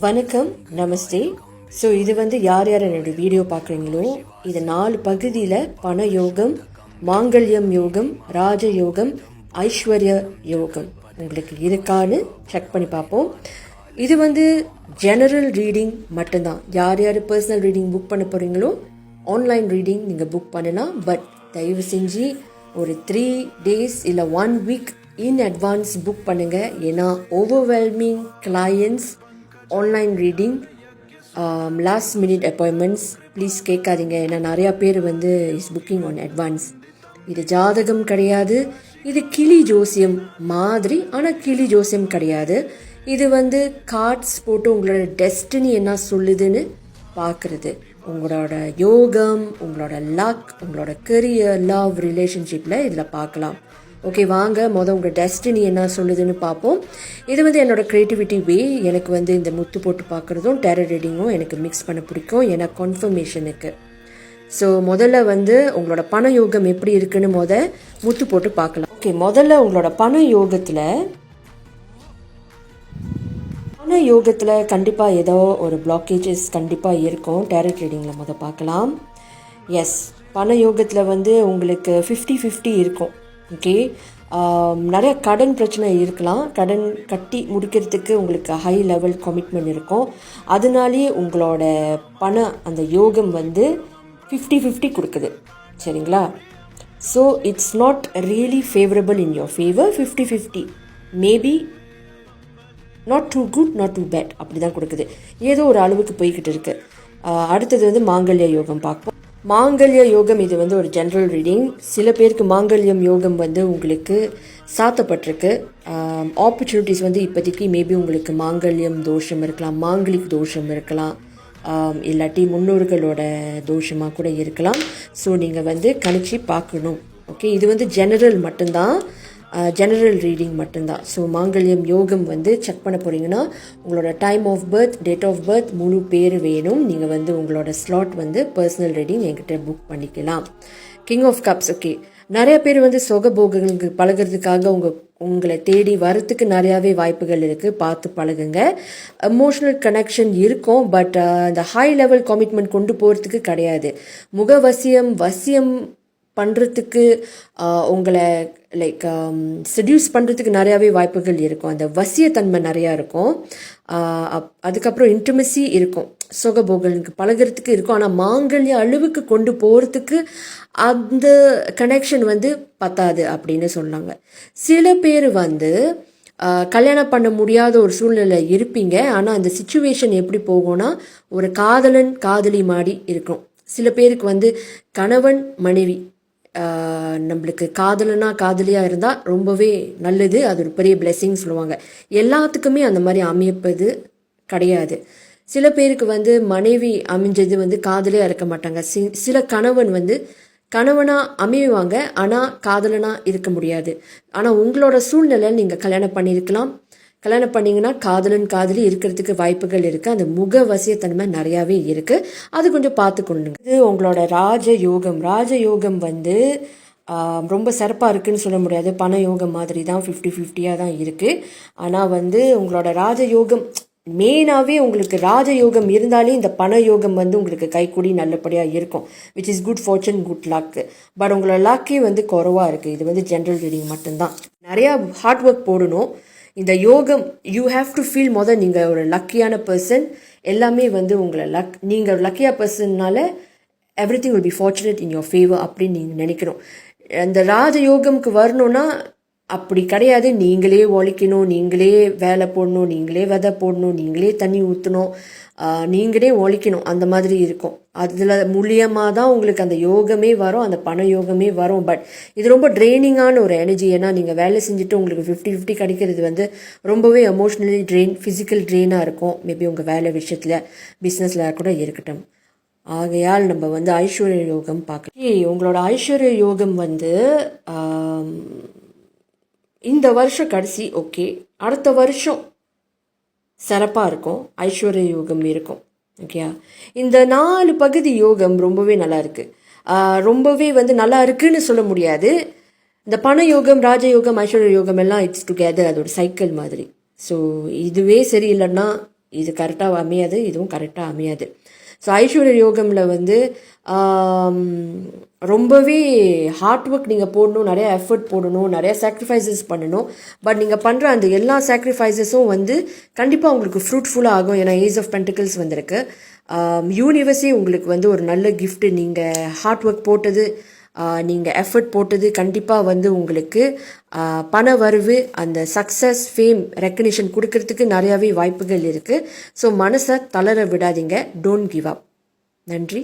வணக்கம், நமஸ்தே. ஸோ இது யார் யார் என்னோடய வீடியோ பார்க்குறீங்களோ, இது 4 பகுதியில் பண யோகம், மாங்கல்யம் யோகம், ராஜ யோகம், ஐஸ்வர்ய யோகம் உங்களுக்கு இருக்கான்னு செக் பண்ணி பார்ப்போம். இது ஜெனரல் ரீடிங் மட்டும்தான். யார் யார் பர்சனல் ரீடிங் புக் பண்ண போகிறீங்களோ ஆன்லைன் ரீடிங் நீங்கள் புக் பண்ணலாம். பட் தயவு செஞ்சு ஒரு 3 days இல்லை 1 week இன் அட்வான்ஸ் புக் பண்ணுங்கள். ஏன்னா overwhelming clients online reading, last minute appointments please கேட்காதீங்க. ஏன்னா நிறையா பேர் இஸ் புக்கிங் ஆன் அட்வான்ஸ். இது ஜாதகம் கிடையாது, இது கிளி ஜோசியம் மாதிரி. ஆனால் கிளி ஜோசியம் கிடையாது. இது கார்ட்ஸ் போட்டு உங்களோட டெஸ்டினி என்ன சொல்லுதுன்னு பார்க்குறது. உங்களோட யோகம், உங்களோட லக், உங்களோட கரியர், லவ், ரிலேஷன்ஷிப்பில் இதில் பார்க்கலாம். ஓகே, வாங்க உங்கள் டெஸ்டினி என்ன சொல்லுதுன்னு பார்ப்போம். இது என்னோட க்ரியேட்டிவிட்டி வே. எனக்கு இந்த முத்து போட்டு பார்க்குறதும் டேரட் ரீடிங்கும் எனக்கு மிக்ஸ் பண்ண பிடிக்கும், ஏன்னா கன்ஃபர்மேஷனுக்கு. ஸோ முதல்ல உங்களோட பண யோகம் எப்படி இருக்குன்னு முத்து போட்டு பார்க்கலாம். ஓகே, முதல்ல உங்களோட பண யோகத்தில் கண்டிப்பாக ஏதோ ஒரு பிளாக்கேஜஸ் கண்டிப்பாக இருக்கும். டேரட் ரீடிங்கில் பார்க்கலாம். எஸ், பண யோகத்தில் உங்களுக்கு 50-50 இருக்கும். ஓகே, நிறைய கடன் பிரச்சனை இருக்கலாம். கடன் கட்டி முடிக்கிறதுக்கு உங்களுக்கு ஹை லெவல் கமிட்மெண்ட் இருக்கும். அதனாலேயே உங்களோட அந்த யோகம் 50-50 கொடுக்குது. சரிங்களா? So it's not really favourable in your favour. 50-50 maybe not too good, not too bad, அப்படி தான் கொடுக்குது. ஏதோ ஒரு அளவுக்கு போய்கிட்டு இருக்கு. அடுத்தது மாங்கல்ய யோகம் பார்ப்போம். மாங்கல்ய யோகம் இது ஒரு ஜென்ரல் ரீடிங். சில பேருக்கு மாங்கல்யம் யோகம் உங்களுக்கு சாத்தப்பட்டிருக்கு. ஆப்பர்ச்சுனிட்டிஸ் இப்போதைக்கு மேபி உங்களுக்கு மாங்கல்யம் தோஷம் இருக்கலாம், மாங்கலிக் தோஷம் இருக்கலாம், இல்லாட்டி முன்னோர்களோட தோஷமாக கூட இருக்கலாம். ஸோ நீங்கள் கணிச்சு பார்க்கணும். ஓகே, இது ஜெனரல் மட்டும்தான், ஜெனரல் ரீடிங் மட்டும்தான். ஸோ மாங்கல்யம் யோகம் செக் பண்ண போகிறீங்கன்னா உங்களோட time of birth, date of birth, முழு பேர் வேணும். நீங்கள் உங்களோட ஸ்லாட் பர்சனல் ரீடிங் என்கிட்ட புக் பண்ணிக்கலாம். King of cups. ஓகே, நிறைய பேர் சுகபோகங்களுக்கு பழகிறதுக்காக உங்களை தேடி வரத்துக்கு நிறையாவே வாய்ப்புகள் இருக்குது. பார்த்து பழகுங்க. எமோஷ்னல் கனெக்ஷன் இருக்கும், பட் அந்த ஹை லெவல் கமிட்மெண்ட் கொண்டு போகிறதுக்கு கிடையாது. வசியம் பண்ணுறதுக்கு உங்களை செடியூஸ் பண்ணுறதுக்கு நிறையாவே வாய்ப்புகள் இருக்கும். அந்த வசியத்தன்மை நிறையா இருக்கும். அதுக்கப்புறம் இன்டிமசி இருக்கும், சுகபோகனுக்கு பழகிறதுக்கு இருக்கும். ஆனால் மாங்கல்ய அளவுக்கு கொண்டு போகிறதுக்கு அந்த கனெக்ஷன் பத்தாது அப்படின்னு சொன்னாங்க. சில பேர் கல்யாணம் பண்ண முடியாத ஒரு சூழ்நிலை இருப்பீங்க. ஆனால் அந்த சிச்சுவேஷன் எப்படி போகும்னா ஒரு காதலன் காதலி மாதிரி இருக்கும். சில பேருக்கு கணவன் மனைவி, நம்மளுக்கு காதலியாக இருந்தால் ரொம்பவே நல்லது, அது ஒரு பெரிய பிளெஸ்ஸிங் சொல்லுவாங்க. எல்லாத்துக்குமே அந்த மாதிரி அமைப்பது கிடையாது. சில பேருக்கு மனைவி அமைஞ்சது காதலியாக இருக்க மாட்டாங்க. சில கணவன் கணவனாக அமைவாங்க, ஆனால் காதலனாக இருக்க முடியாது. ஆனால் உங்களோட சூழ்நிலை நீங்கள் கல்யாணம் பண்ணியிருக்கலாம். கல்யாணம் பண்ணிங்கன்னா காதலன் காதலி இருக்கிறதுக்கு வாய்ப்புகள் இருக்குது. அந்த முகவசியத்தன்மை நிறையாவே இருக்குது. அது கொஞ்சம் பார்த்து கொண்டுங்க. இது உங்களோட ராஜயோகம். ராஜயோகம் ரொம்ப சிறப்பாக இருக்குதுன்னு சொல்ல முடியாது. பண யோகம் மாதிரி தான் 50-50 தான் இருக்குது. ஆனால் உங்களோட ராஜயோகம் மெயினாகவே உங்களுக்கு ராஜயோகம் இருந்தாலே இந்த பண யோகம் உங்களுக்கு கைக்கூடி நல்லபடியாக இருக்கும். Which is good fortune, good luck. But உங்களோட லக்கே குறவாக இருக்குது. இது ஜென்ரல் ரீடிங் மட்டும்தான். நிறையா ஹார்ட் ஒர்க் போடணும். இந்த யோகம் யூ ஹாவ் டு ஃபீல் நீங்கள் ஒரு லக்கியான பர்சன். எல்லாமே உங்களை நீங்கள் லக்கியாக பர்சன்னால everything will be fortunate in your favour அப்படின்னு நீங்கள் நினைக்கணும். அந்த ராஜயோகம்க்கு வரணும்னா அப்படி கிடையாது. நீங்களே உழைக்கணும், நீங்களே வேலை போடணும், நீங்களே விதை போடணும், நீங்களே தண்ணி ஊற்றணும், நீங்களே உழைக்கணும். அந்த மாதிரி இருக்கும். அதில் மூலியமாக தான் உங்களுக்கு அந்த யோகமே வரும், அந்த பண யோகமே வரும். பட் இது ரொம்ப ட்ரெயினிங்கான ஒரு எனர்ஜி. ஏன்னா நீங்கள் வேலை செஞ்சுட்டு உங்களுக்கு 50-50 கிடைக்கிறது ரொம்பவே எமோஷ்னலி ட்ரெயின், ஃபிசிக்கல் ட்ரெயினாக இருக்கும். மேபி உங்கள் வேலை விஷயத்தில், பிஸ்னஸில் கூட இருக்கட்டும். ஆகையால் நம்ம ஐஸ்வர்ய யோகம் பார்க்கலாம். உங்களோட ஐஸ்வர்ய யோகம் இந்த வருஷம் கடைசி, ஓகே, அடுத்த வருஷம் சிறப்பாக இருக்கும். ஐஸ்வர்ய யோகம் இருக்கும். ஓகேயா? இந்த 4 பகுதி யோகம் ரொம்பவே நல்லா இருக்குது. ரொம்பவே நல்லா இருக்குன்னு சொல்ல முடியாது. இந்த பண யோகம், ராஜயோகம், ஐஸ்வர்ய யோகம் எல்லாம் இட்ஸ் டுகெதர். அது ஒரு சைக்கிள் மாதிரி. ஸோ இதுவே சரியில்லைன்னா இது கரெக்டாக அமையாது, இதுவும் கரெக்டாக அமையாது. ஸோ ஐஸ்வர்ய யோகமில் வந்து ரொம்பவே ஹார்ட் ஒர்க் நீங்கள் போடணும், நிறைய எஃபர்ட் போடணும், நிறைய சாக்ரிஃபைசஸ் பண்ணணும். பட் நீங்கள் பண்ணுற அந்த எல்லா சாக்ரிஃபைசஸும் வந்து கண்டிப்பாக உங்களுக்கு ஃப்ரூட்ஃபுல்லாக ஆகும். ஏன்னா ஏஜ் ஆஃப் பென்டிகல்ஸ் வந்திருக்கு. யூனிவர்ஸே உங்களுக்கு வந்து ஒரு நல்ல கிஃப்ட்டு. நீங்கள் ஹார்ட் ஒர்க் போட்டது, நீங்கள் எஃபர்ட் போட்டது கண்டிப்பாக வந்து உங்களுக்கு பண வரவு, அந்த சக்ஸஸ், ஃபேம், ரெக்கக்னிஷன் கொடுக்கறதுக்கு நிறையாவே வாய்ப்புகள் இருக்குது. ஸோ மனசை தளர விடாதீங்க. Don't give up. நன்றி.